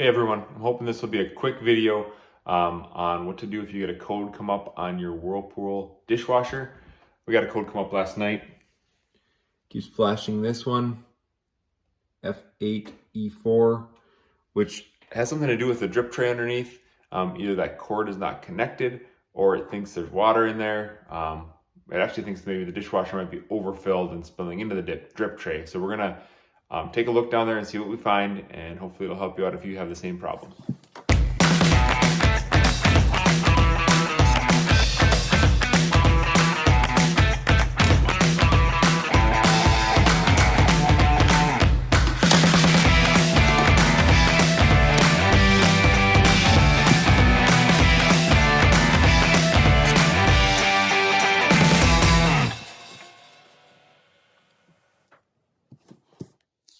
Hey everyone, I'm hoping this will be a quick video on what to do if you get a code come up on your Whirlpool dishwasher. We got a code come up last night. Keeps flashing this one, F8E4, which has something to do with the drip tray underneath. Either that cord is not connected or it thinks there's water in there. It actually thinks maybe the dishwasher might be overfilled and spilling into the drip tray. So we're gonna take a look down there and see what we find, and hopefully it'll help you out if you have the same problem.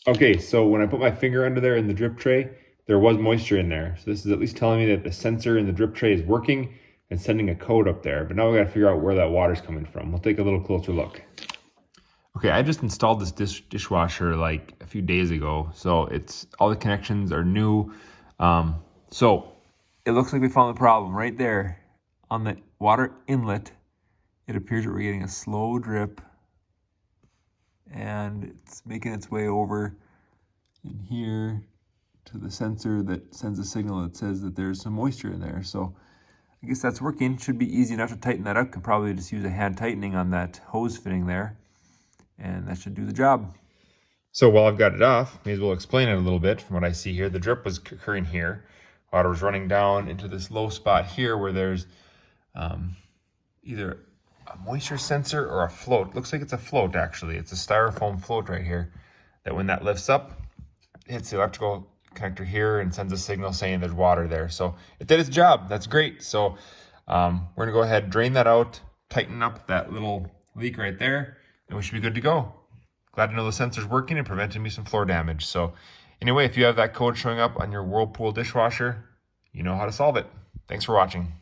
Okay, so when I put my finger under there in the drip tray, there was moisture in there. So this is at least telling me that the sensor in the drip tray is working and sending a code up there. But now we got to figure out where that water's coming from. We'll take a little closer look. Okay, I just installed this dishwasher like a few days ago. So it's all the connections are new. So it looks like we found the problem right there on the water inlet. It appears that we're getting a slow drip, and it's making its way over in here to the sensor that sends a signal that says that there's some moisture in there. So I guess that's working. Should be easy enough to tighten that up. Could probably just use a hand tightening on that hose fitting there, and that should do the job. So while I've got it off, may as well explain it a little bit. From what I see here, the drip was occurring here. Water was running down into this low spot here where there's either a moisture sensor or a float. Looks like it's a float, actually. It's a styrofoam float right here that when that lifts up, it hits the electrical connector here and sends a signal saying there's water there. So it did its job. That's great. So we're gonna go ahead, drain that out, tighten up that little leak right there, and we should be good to go. Glad to know the sensor's working and preventing me some floor damage. So anyway, if you have that code showing up on your Whirlpool dishwasher, you know how to solve it. Thanks for watching.